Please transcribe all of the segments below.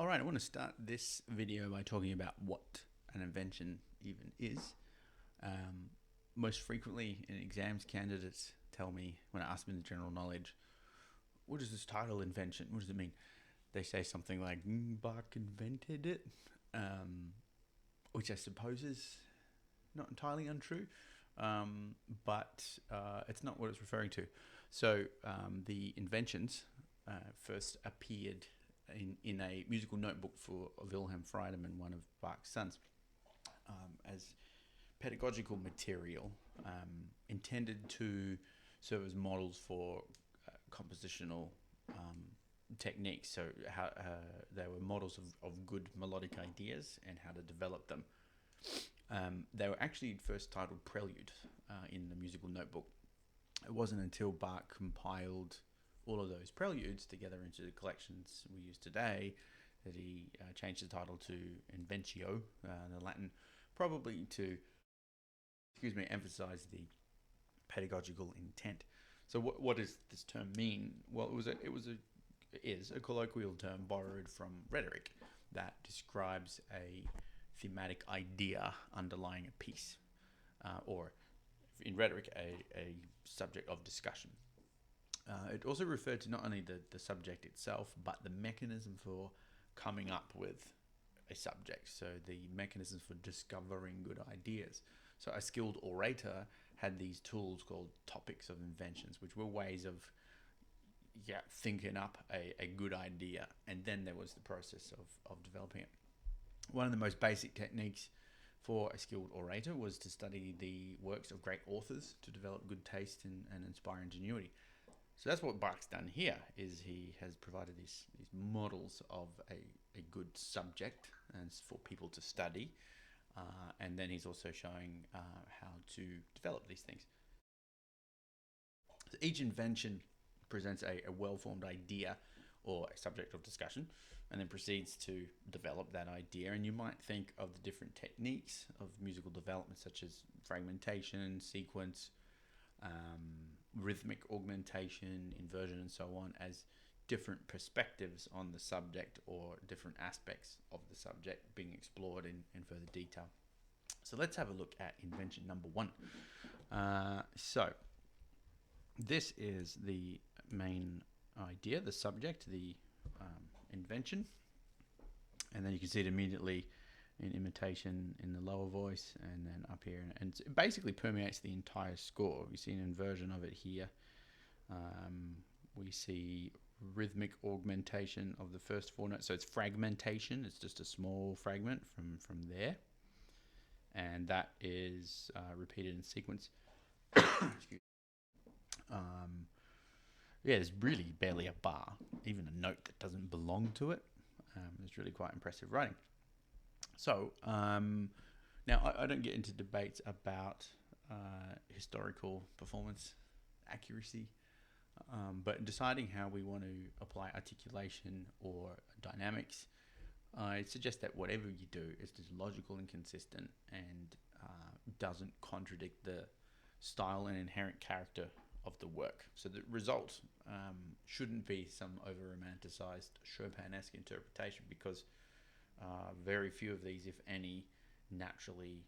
All right, I want to start this video by talking about what an invention even is. Most frequently in exams, candidates tell me, when I ask them the general knowledge, what is this title invention? What does it mean? They say something like, Bach invented it, which I suppose is not entirely untrue, but it's not what it's referring to. So the inventions first appeared in a musical notebook for Wilhelm Friedemann, one of Bach's sons, as pedagogical material intended to serve as models for compositional techniques. So how they were models of good melodic ideas and how to develop them. They were actually first titled Prelude in the musical notebook. It wasn't until Bach compiled all of those preludes together into the collections we use today that he changed the title to Inventio, the Latin, probably to emphasize the pedagogical intent. So what does this term mean? Well, it is a colloquial term borrowed from rhetoric that describes a thematic idea underlying a piece, or in rhetoric, a subject of discussion. It also referred to not only the subject itself, but the mechanism for coming up with a subject. So the mechanisms for discovering good ideas. So a skilled orator had these tools called topics of inventions, which were ways of thinking up a good idea. And then there was the process of developing it. One of the most basic techniques for a skilled orator was to study the works of great authors to develop good taste and inspire ingenuity. So that's what Bach's done here, is he has provided these models of a good subject and for people to study. And then he's also showing how to develop these things. So each invention presents a well-formed idea or a subject of discussion, and then proceeds to develop that idea. And you might think of the different techniques of musical development, such as fragmentation, sequence, rhythmic augmentation, inversion, and so on, as different perspectives on the subject or different aspects of the subject being explored in further detail. So let's have a look at invention number one. So this is the main idea, the subject, the invention, and then you can see it immediately in imitation in the lower voice, and then up here, and it basically permeates the entire score. We see an inversion of it here. We see rhythmic augmentation of the first four notes, so it's fragmentation. It's just a small fragment from there, and that is repeated in sequence. There's really barely a bar, even a note that doesn't belong to it. It's really quite impressive writing. So now I don't get into debates about historical performance accuracy, but deciding how we want to apply articulation or dynamics, I suggest that whatever you do is just logical and consistent and doesn't contradict the style and inherent character of the work. So the result shouldn't be some over-romanticized Chopin-esque interpretation, because very few of these, if any, naturally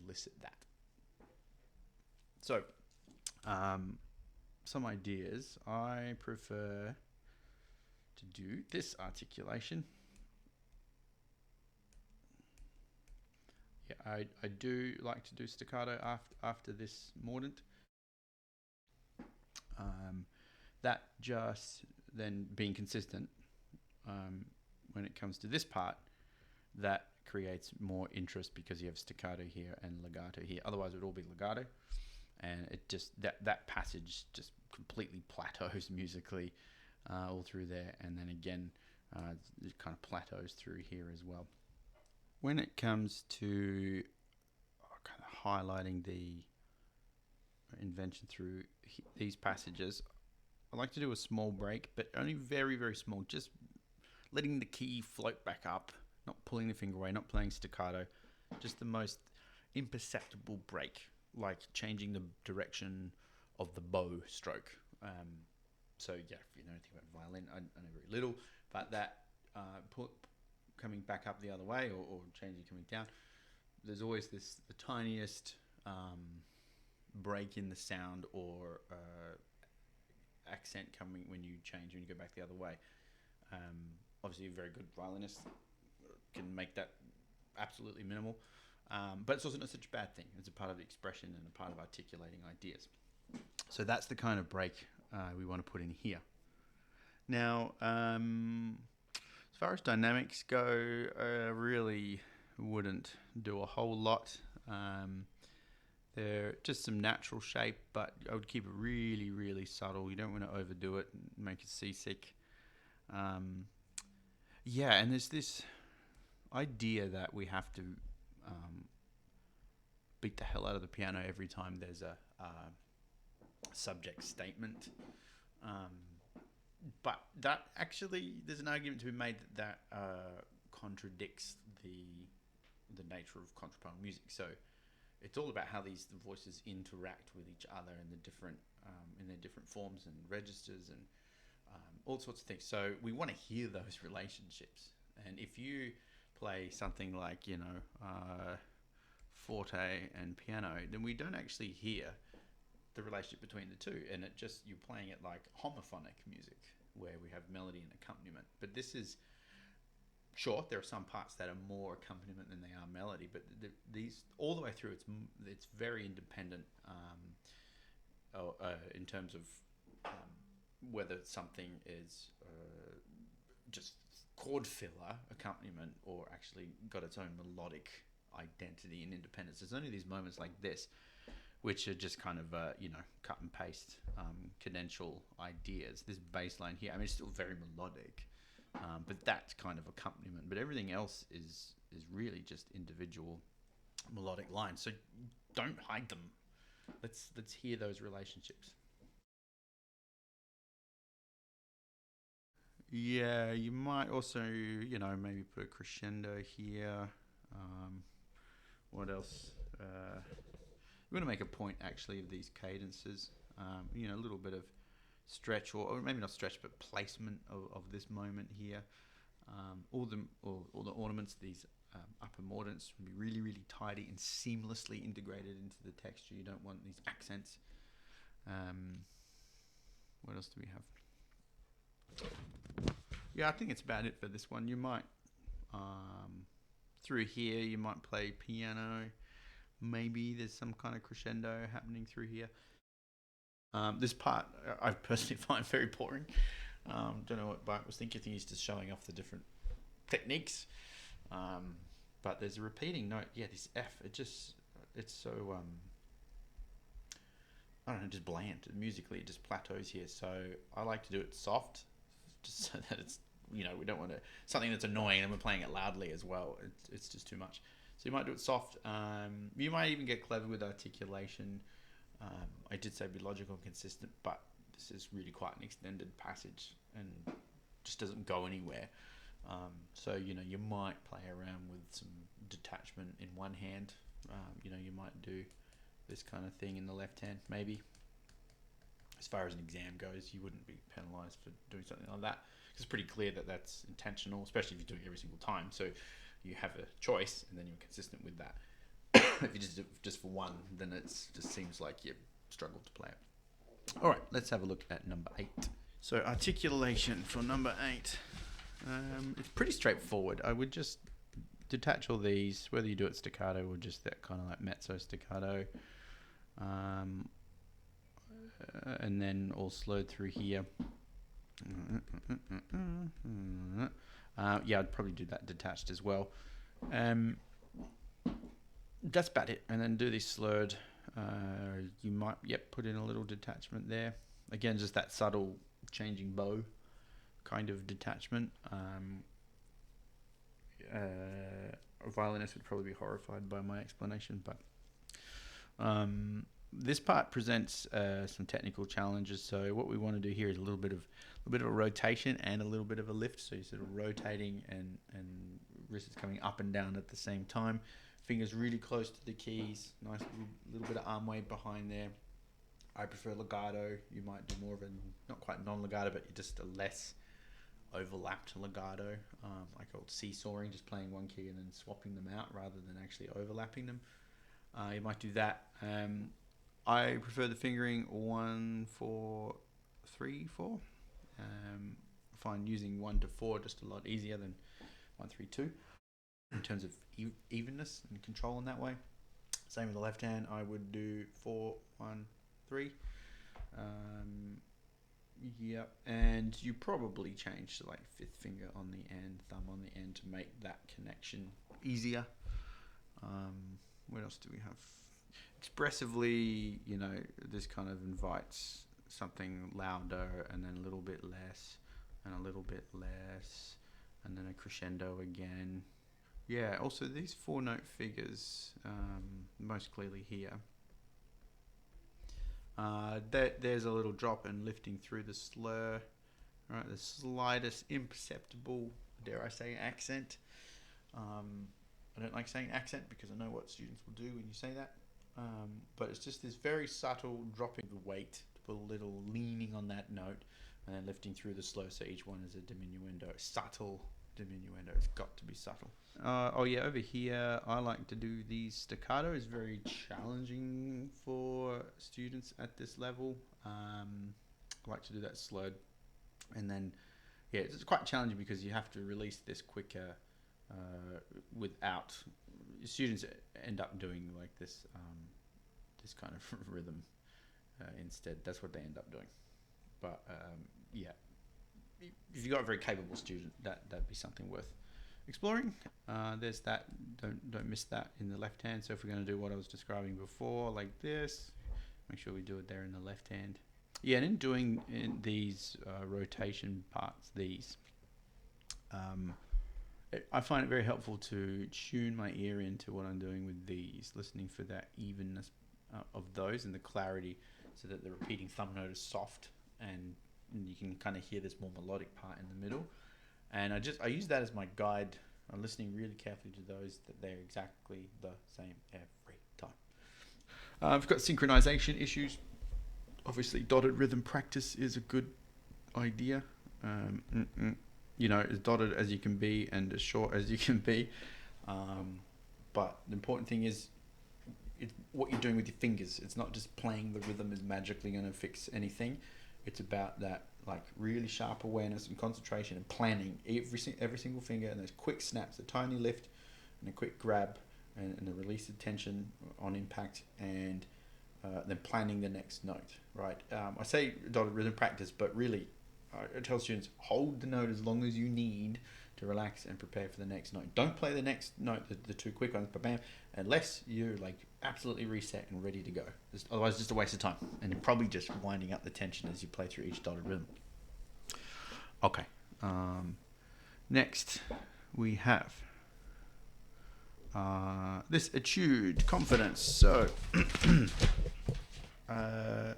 elicit that. So some ideas. I prefer to do this articulation. I do like to do staccato after this mordent. That just then being consistent when it comes to this part, that creates more interest because you have staccato here and legato here. Otherwise, it would all be legato, and it just that passage just completely plateaus musically all through there, and then again it kind of plateaus through here as well. When it comes to kind of highlighting the invention through these passages, I like to do a small break, but only very, very small, just letting the key float back up, not pulling the finger away, not playing staccato, just the most imperceptible break, like changing the direction of the bow stroke. So if you know anything about violin, I know very little, but that coming back up the other way, or changing coming down, there's always the tiniest break in the sound or accent coming when you change, when you go back the other way. Obviously, a very good violinist can make that absolutely minimal, but it's also not such a bad thing. It's a part of the expression and a part of articulating ideas. So that's the kind of break we want to put in here. Now, as far as dynamics go, I really wouldn't do a whole lot. They're just some natural shape, but I would keep it really, really subtle. You don't want to overdo it and make it seasick. Yeah, and there's this idea that we have to beat the hell out of the piano every time there's a subject statement. But that actually, there's an argument to be made that contradicts the nature of contrapuntal music. So it's all about how the voices interact with each other in the different in their different forms and registers and all sorts of things. So we want to hear those relationships. And if you play something like forte and piano, then we don't actually hear the relationship between the two, and you're playing it like homophonic music where we have melody and accompaniment. But this is, sure, there are some parts that are more accompaniment than they are melody, but these all the way through, it's very independent in terms of whether something is just chord filler accompaniment or actually got its own melodic identity and independence. There's only these moments like this which are just kind of cut and paste cadential ideas. This bass line here, I mean, it's still very melodic, but that's kind of accompaniment. But everything else is really just individual melodic lines. So don't hide them. Let's hear those relationships. Yeah, you might also, maybe put a crescendo here. What else? We want to make a point actually of these cadences. A little bit of stretch, or maybe not stretch, but placement of this moment here. All the ornaments, these upper mordants, can be really, really tidy and seamlessly integrated into the texture. You don't want these accents. What else do we have? Yeah, I think it's about it for this one. You might, through here, you might play piano. Maybe there's some kind of crescendo happening through here. This part, I personally find very boring. Don't know what Bart was thinking. I think he's just showing off the different techniques. But there's a repeating note. Yeah, this F, it's so, I don't know, just bland. Musically, it just plateaus here. So I like to do it soft, just so that it's, we don't want to, something that's annoying and we're playing it loudly as well. It's just too much. So you might do it soft. You might even get clever with articulation. I did say be logical and consistent, but this is really quite an extended passage and just doesn't go anywhere. So, you might play around with some detachment in one hand. You might do this kind of thing in the left hand, maybe. As far as an exam goes, you wouldn't be penalised for doing something like that. It's pretty clear that that's intentional, especially if you're doing it every single time. So you have a choice, and then you're consistent with that. If you just do it just for one, then it just seems like you struggled to play it. All right, let's have a look at number 8. So articulation for number 8. It's pretty straightforward. I would just detach all these, whether you do it staccato or just that kind of like mezzo staccato, and then all slowed through here. Yeah, I'd probably do that detached as well. That's about it. And then do this slurred. You might, put in a little detachment there. Again, just that subtle changing bow kind of detachment. A violinist would probably be horrified by my explanation, but this part presents some technical challenges. So what we want to do here is a little bit of a rotation and a little bit of a lift. So you're sort of rotating and wrists coming up and down at the same time. Fingers really close to the keys. Nice little bit of arm weight behind there. I prefer legato. You might do more of a, not quite non-legato, but just a less overlapped legato, like old seesawing, just playing one key and then swapping them out rather than actually overlapping them. You might do that. I prefer the fingering 1 4 3 4. I find using 1 to 4 just a lot easier than 1 3 2 in terms of evenness and control in that way. Same with the left hand. I would do 4 1 3. Yep, and you probably change to like 5th finger on the end, thumb on the end to make that connection easier. What else do we have? Expressively, you know, this kind of invites something louder and then a little bit less and a little bit less and then a crescendo again. Yeah, also these 4-note figures, most clearly here. There's a little drop and lifting through the slur, right? The slightest imperceptible, dare I say, accent. I don't like saying accent because I know what students will do when you say that. But it's just this very subtle dropping the weight to put a little leaning on that note and then lifting through the slur. So each one is a diminuendo, subtle diminuendo. It's got to be subtle. Oh yeah, over here I like to do these staccato. It's very challenging for students at this level. I like to do that slurred, and then yeah, it's quite challenging because you have to release this quicker without students end up doing like this this kind of rhythm instead. That's what they end up doing. But yeah, if you've got a very capable student, that'd be something worth exploring. There's that. Don't miss that in the left hand. So if we're going to do what I was describing before, like this, make sure we do it there in the left hand. Yeah, and in doing these rotation parts, I find it very helpful to tune my ear into what I'm doing with these, listening for that evenness of those and the clarity, so that the repeating thumb note is soft and you can kind of hear this more melodic part in the middle. And I use that as my guide. I'm listening really carefully to those, that they're exactly the same every time. I've got synchronization issues. Obviously, dotted rhythm practice is a good idea. You know, as dotted as you can be and as short as you can be. But the important thing is it's what you're doing with your fingers. It's not just playing the rhythm is magically going to fix anything. It's about that like really sharp awareness and concentration and planning every single finger, and those quick snaps, a tiny lift and a quick grab and a release of tension on impact, and then planning the next note, right? I say dotted rhythm practice, but really I tell students, hold the note as long as you need to relax and prepare for the next note. Don't play the next note, the two quick ones, bam, unless you're like absolutely reset and ready to go. Otherwise, it's just a waste of time, and you're probably just winding up the tension as you play through each dotted rhythm. Okay. Next, we have this etude, confidence. So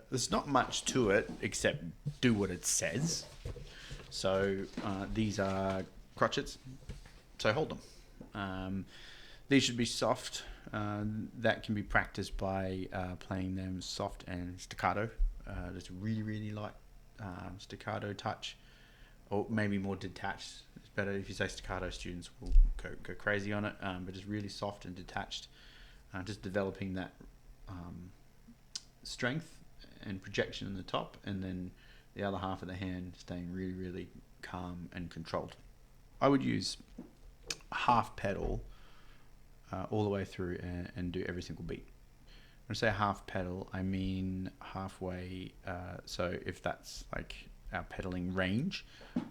there's not much to it except do what it says. So these are crotchets, so hold them. These should be soft. That can be practiced by playing them soft and staccato. Just really light staccato touch, or maybe more detached. It's better if you say staccato. Students will go crazy on it, but just really soft and detached. Just developing that strength and projection in the top, and then the other half of the hand staying really calm and controlled. I would use a half pedal all the way through and do every single beat. When I say half pedal, I mean halfway. So if that's like our pedaling range,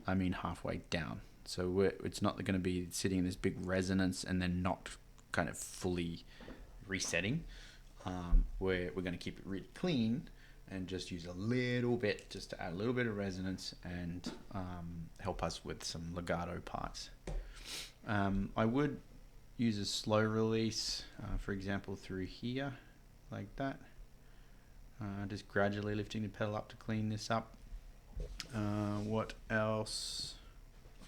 I mean halfway down. So it's not going to be sitting in this big resonance and then not kind of fully resetting. We're going to keep it really clean and just use a little bit, just to add a little bit of resonance and help us with some legato parts. I would use a slow release, for example, through here, like that. Just gradually lifting the pedal up to clean this up. What else?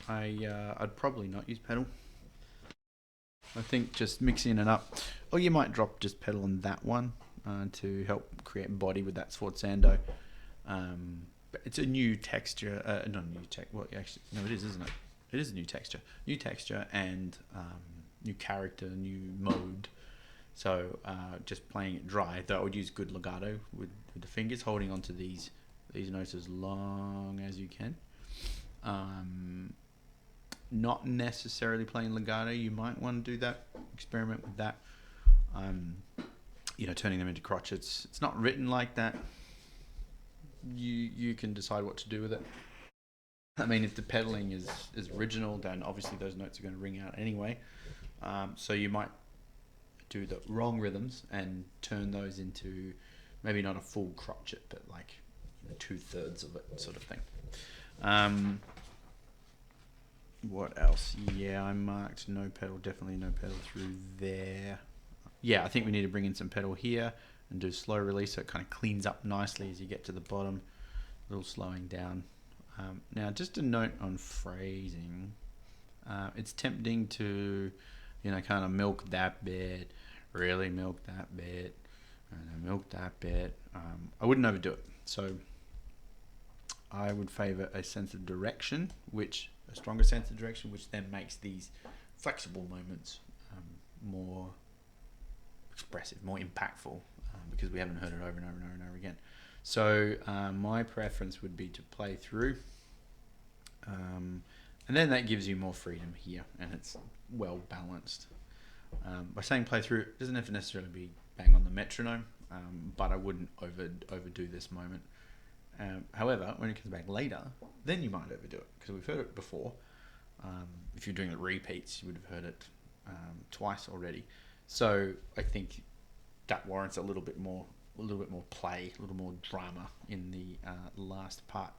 I'd probably not use pedal. I think just mixing it up, or you might drop just pedal on that one to help create body with that sforzando. it's a new texture, not a new tech. Well, actually, no, it is, isn't it? It is a new texture, and new character, new mode. So just playing it dry, though I would use good legato with the fingers, holding onto these notes as long as you can. Not necessarily playing legato. You might want to do that. Experiment with that. Turning them into crotchets. It's not written like that. You can decide what to do with it. I mean, if the pedaling is original, then obviously those notes are going to ring out anyway. So you might do the wrong rhythms and turn those into maybe not a full crotchet, but like 2/3 of it, sort of thing. What else? Yeah, I marked no pedal. Definitely no pedal through there. Yeah, I think we need to bring in some pedal here and do slow release so it kind of cleans up nicely as you get to the bottom. A little slowing down. Now, just a note on phrasing. It's tempting to, kind of milk that bit, really milk that bit, and then milk that bit. I wouldn't overdo it. So I would favor a sense of direction, a stronger sense of direction, which then makes these flexible moments more expressive, more impactful, because we haven't heard it over and over and over and over again. So my preference would be to play through, and then that gives you more freedom here, and it's well balanced. By saying play through, it doesn't have to necessarily be bang on the metronome, but I wouldn't overdo this moment. However, when it comes back later, then you might overdo it, because we've heard it before. If you're doing the repeats, you would have heard it twice already. So I think that warrants a little bit more play, a little more drama in the last part.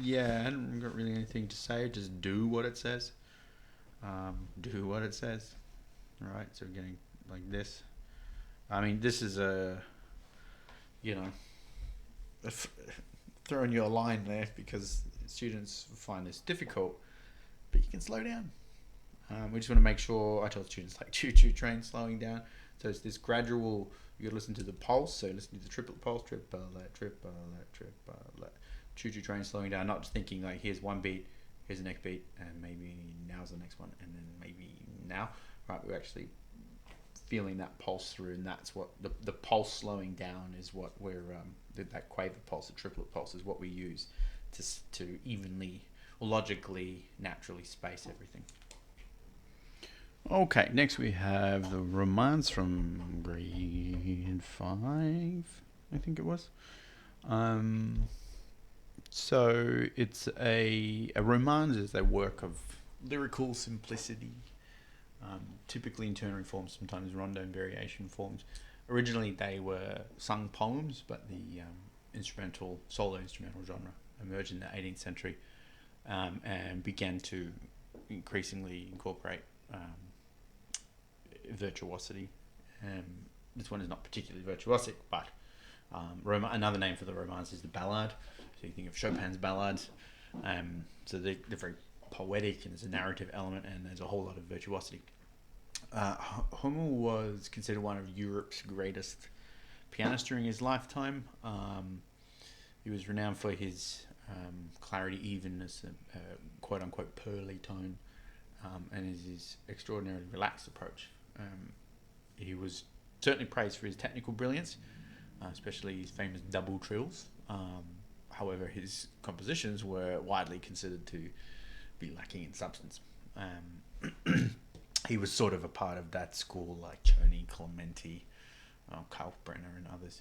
Yeah, I haven't got really anything to say. Just do what it says. Do what it says. All right, so we're getting like this. I mean, this is throwing you a line there because students find this difficult, but you can slow down. We just want to make sure, I tell students like choo-choo train slowing down. So it's this gradual, you got to listen to the pulse. So listen to the triplet pulse, triplet, triplet, triplet. Choo-choo train slowing down, not just thinking like here's one beat, here's the next beat, and maybe now's the next one, and then maybe now. Right, we're actually feeling that pulse through, and that's what the pulse slowing down is what we're, that quaver pulse, the triplet pulse is what we use to evenly, or logically, naturally space everything. Okay, next we have the Romance from grade 5, I think it was. So it's a romance is a work of lyrical simplicity, typically in ternary forms, sometimes rondo and variation forms. Originally they were sung poems, but the solo instrumental genre emerged in the 18th century and began to increasingly incorporate virtuosity. This one is not particularly virtuosic, but another name for the romance is the ballad. So you think of Chopin's ballads. So they're very poetic, and there's a narrative element, and there's a whole lot of virtuosity. Hummel was considered one of Europe's greatest pianists during his lifetime. He was renowned for his clarity, evenness, quote-unquote pearly tone, and his extraordinarily relaxed approach. He was certainly praised for his technical brilliance, especially his famous double trills. However, his compositions were widely considered to be lacking in substance. He was sort of a part of that school, like Czerny, Clementi, Kalkbrenner, and others.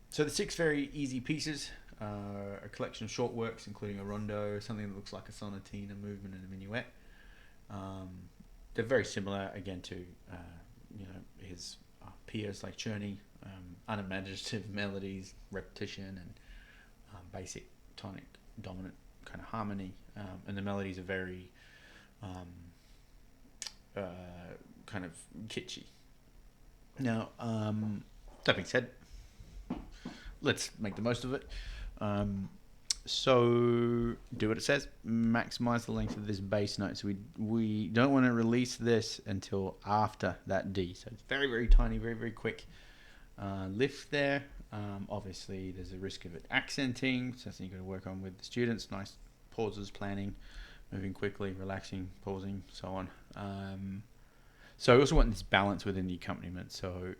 So the 6 very easy pieces are a collection of short works, including a rondo, something that looks like a sonatina movement, and a minuet. They're very similar, again, to his peers like Czerny, unimaginative melodies, repetition, and basic tonic dominant kind of harmony, and the melodies are very kind of kitschy. Now, that being said, let's make the most of it. So do what it says. Maximize the length of this bass note. So we don't want to release this until after that D. So it's very, very tiny, very, very quick lift there. Obviously, there's a risk of it accenting, so that's something you've got to work on with the students. Nice pauses, planning, moving quickly, relaxing, pausing, so on. So I also want this balance within the accompaniment. So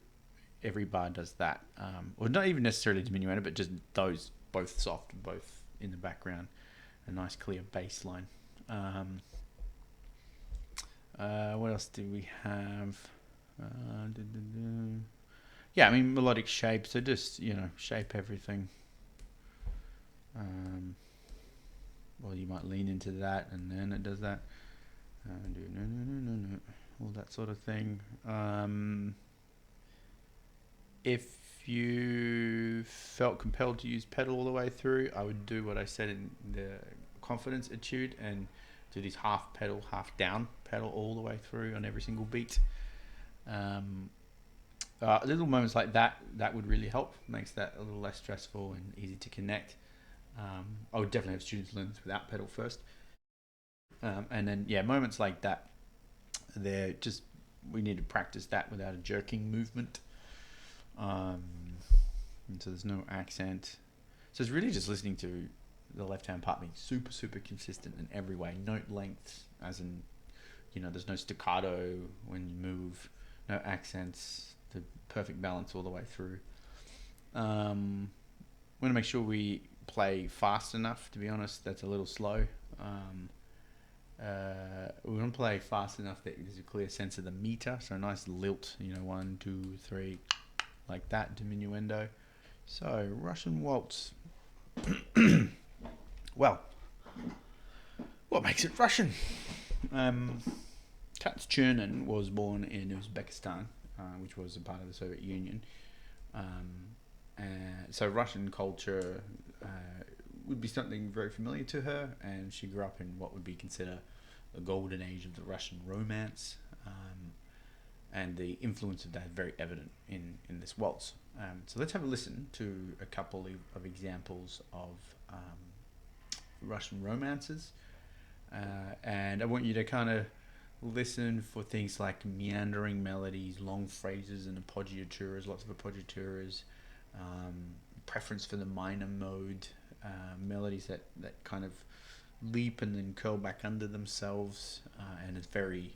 every bar does that, or not even necessarily diminuendo, but just those, both soft, both in the background, a nice clear bass line. What else do we have? Yeah, I mean, melodic shape, so just, shape everything. Well, you might lean into that, and then it does that. All that sort of thing. If you felt compelled to use pedal all the way through, I would do what I said in the confidence etude and do these half pedal, half down pedal all the way through on every single beat. Little moments like that would really help. Makes that a little less stressful and easy to connect. I would definitely have students learn this without pedal first. And then, moments like that, we need to practice that without a jerking movement. And so there's no accent. So it's really just listening to the left-hand part being super, super consistent in every way. Note lengths, as in, there's no staccato when you move, no accents, the perfect balance all the way through. We want to make sure we play fast enough. To be honest, that's a little slow. We want to play fast enough that there's a clear sense of the meter. So a nice lilt, 1, 2, 3, like that, diminuendo. So Russian waltz. Well, what makes it Russian? Taras Chernin was born in Uzbekistan, which was a part of the Soviet Union. So Russian culture would be something very familiar to her, and she grew up in what would be considered the golden age of the Russian romance, and the influence of that is very evident in this waltz. So let's have a listen to a couple of examples of Russian romances, and I want you to kind of listen for things like meandering melodies, long phrases, and appoggiaturas, lots of appoggiaturas, preference for the minor mode, melodies that kind of leap and then curl back under themselves, and it's very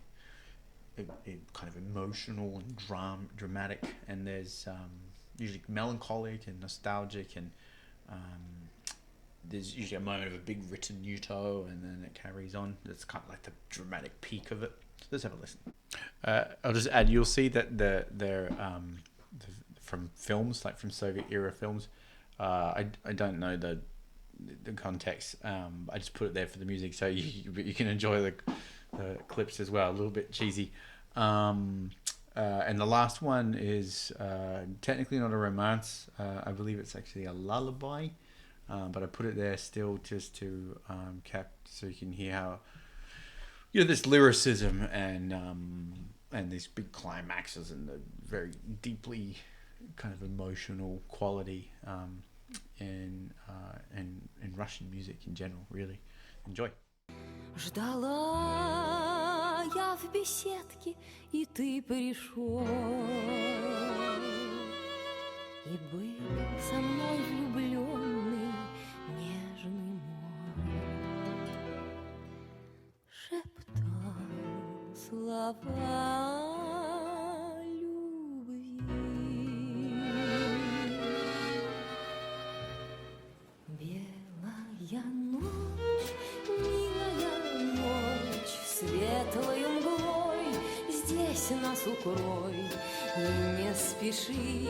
kind of emotional and dramatic, and there's usually melancholic and nostalgic, and there's usually a moment of a big ritenuto, and then it carries on. That's kind of like the dramatic peak of it. So let's have a listen. I'll just add, you'll see that they're from films, like from Soviet era films. I don't know the context. I just put it there for the music, so you can enjoy the clips as well. A little bit cheesy. And the last one is technically not a romance. I believe it's actually a lullaby, but I put it there still just to so you can hear how this lyricism and these big climaxes and the very deeply kind of emotional quality in Russian music in general. Really enjoy. Ждала я в беседке, и ты пришел, и был со мной влюбленный нежный мой, шептал слова любви. Белая ночь, милая ночь, светлою мглой здесь нас укрой, и не спеши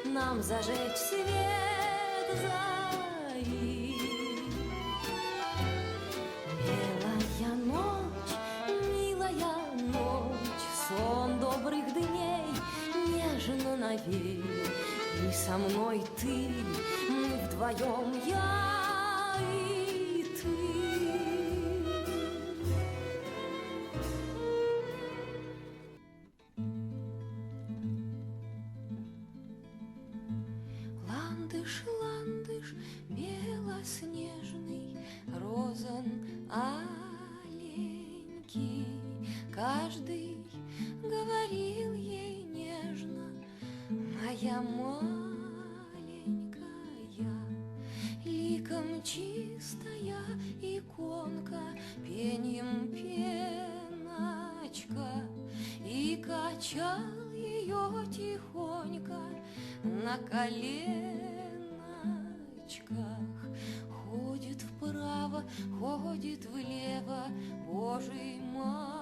нам зажечь свет зари. Белая ночь, милая ночь, сон добрых дней нежно навей, и со мной ты, мы вдвоем, я и ты. Ландыш, ландыш, белоснежный, розан аленький, каждый говорил ей нежно: моя маленькая. качал ее тихонько на коленочках. Ходит вправо, ходит влево, Божий маятник.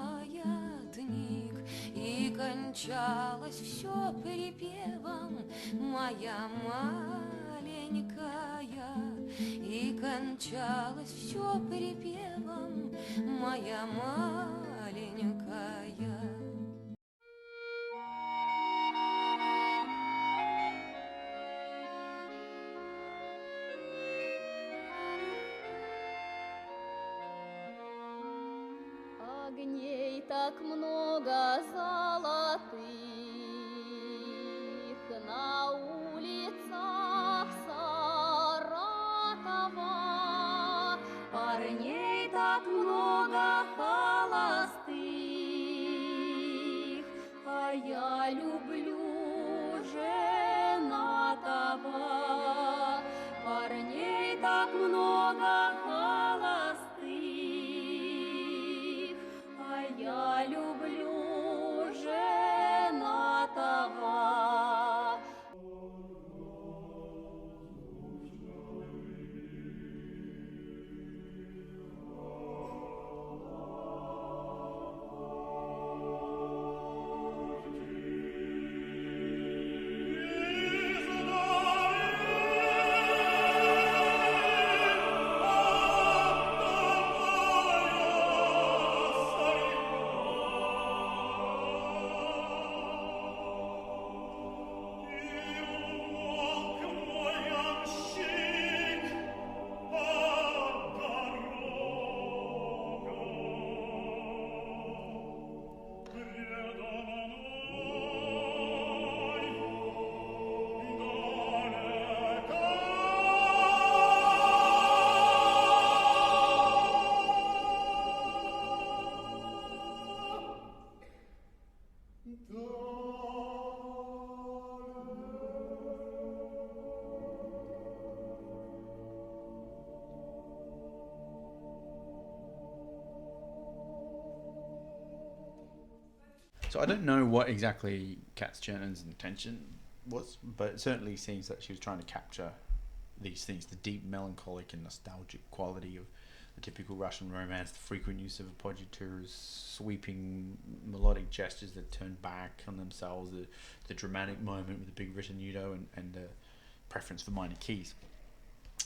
И кончалось все припевом, моя маленькая. И кончалось все припевом, моя маленькая. Огней так много золотых на улицах Саратова, парней так много холостых, а я люблю женатого. Парней так много холостых, а я люблю женатого. So I don't know what exactly Katz Chernon's intention was, but it certainly seems that she was trying to capture these things, the deep melancholic and nostalgic quality of the typical Russian romance, the frequent use of appoggiatures, sweeping melodic gestures that turn back on themselves, the dramatic moment with the big ritenuto and the preference for minor keys.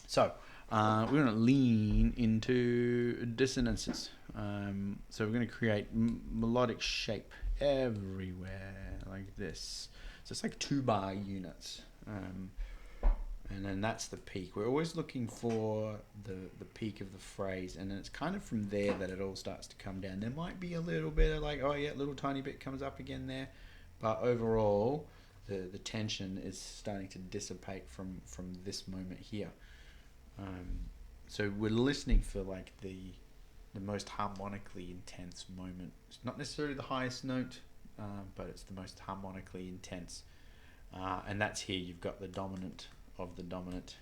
So we're going to lean into dissonances. So we're going to create melodic shape everywhere like this. So it's like 2-bar units. And then that's the peak. We're always looking for the peak of the phrase, and then it's kind of from there that it all starts to come down. There might be a little bit of like, oh yeah, little tiny bit comes up again there, but overall the tension is starting to dissipate from this moment here. So we're listening for like the most harmonically intense moment. It's not necessarily the highest note, but it's the most harmonically intense. And that's here. You've got the dominant of the dominant.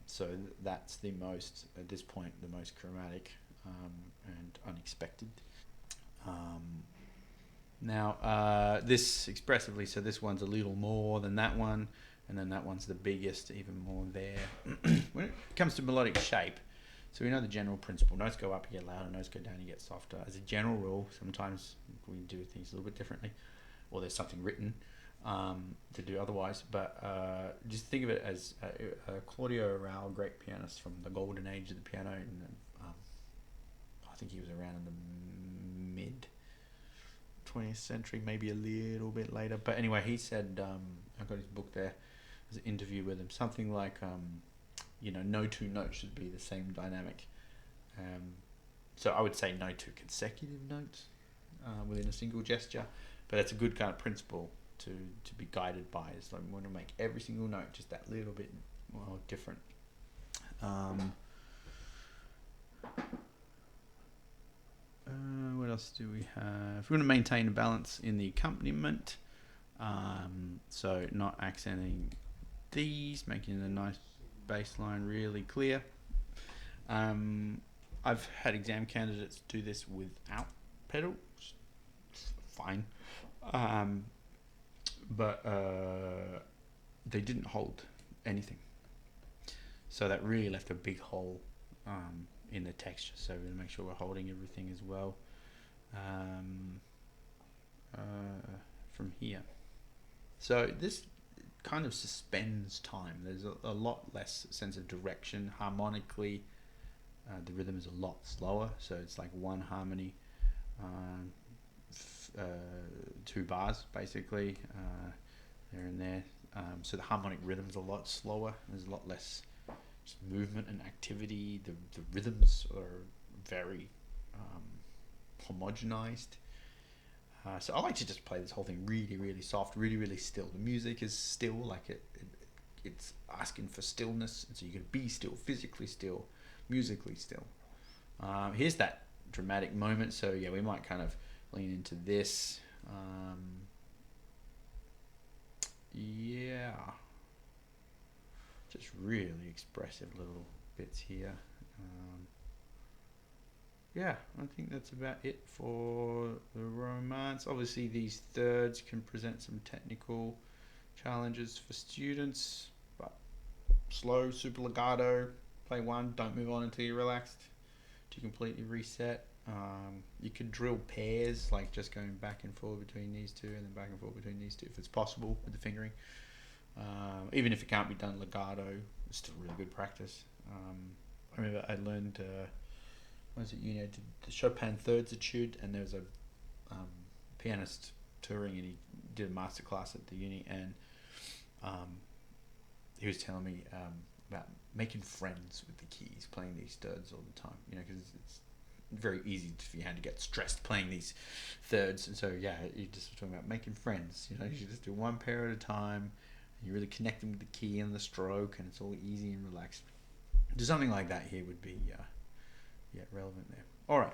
So that's the most, at this point, the most chromatic and unexpected. Now, this expressively, so this one's a little more than that one, and then that one's the biggest, even more there. When it comes to melodic shape, so we know the general principle. Notes go up, you get louder. Notes go down, you get softer. As a general rule, sometimes we do things a little bit differently, or there's something written to do otherwise. But just think of it as Claudio Arrau, great pianist from the golden age of the piano. And I think he was around in the mid 20th century, maybe a little bit later. But anyway, he said, I've got his book there. There's an interview with him, something like, no two notes should be the same dynamic. So I would say no two consecutive notes within a single gesture, but that's a good kind of principle to be guided by. Is like we want to make every single note just that little bit more different. What else do we have? We're going to maintain a balance in the accompaniment, so not accenting these, making a nice bass line really clear. I've had exam candidates do this without pedal. Fine. But they didn't hold anything, so that really left a big hole in the texture. So we're gonna make sure we're holding everything as well from here. So this kind of suspends time. There's a lot less sense of direction harmonically. The rhythm is a lot slower, so it's like one harmony, 2 bars basically, there and there. So the harmonic rhythm's a lot slower. There's a lot less just movement and activity. The rhythms are very homogenized. So I like to just play this whole thing really, really soft, really, really still. The music is still, like it's asking for stillness, and so you can be still, physically still, musically still. Here's that dramatic moment. So yeah, we might kind of lean into this. Yeah, just really expressive little bits here. Yeah, I think that's about it for the Romance. Obviously these thirds can present some technical challenges for students, but slow, super legato, play 1, don't move on until you're relaxed to completely reset. You could drill pairs, like just going back and forth between these 2 and then back and forth between these 2 if it's possible with the fingering. Even if it can't be done legato, it's still really good practice. I remember I learned was it uni? I did the Chopin Thirds Etude, and there was a pianist touring, and he did a masterclass at the uni, and he was telling me about making friends with the keys, playing these thirds all the time. You know, because it's very easy for your hand to get stressed playing these thirds, and so yeah, you just talking about making friends. You know, you just do 1 pair at a time, and you're really connecting with the key and the stroke, and it's all easy and relaxed. Do something like that here would be relevant there. All right.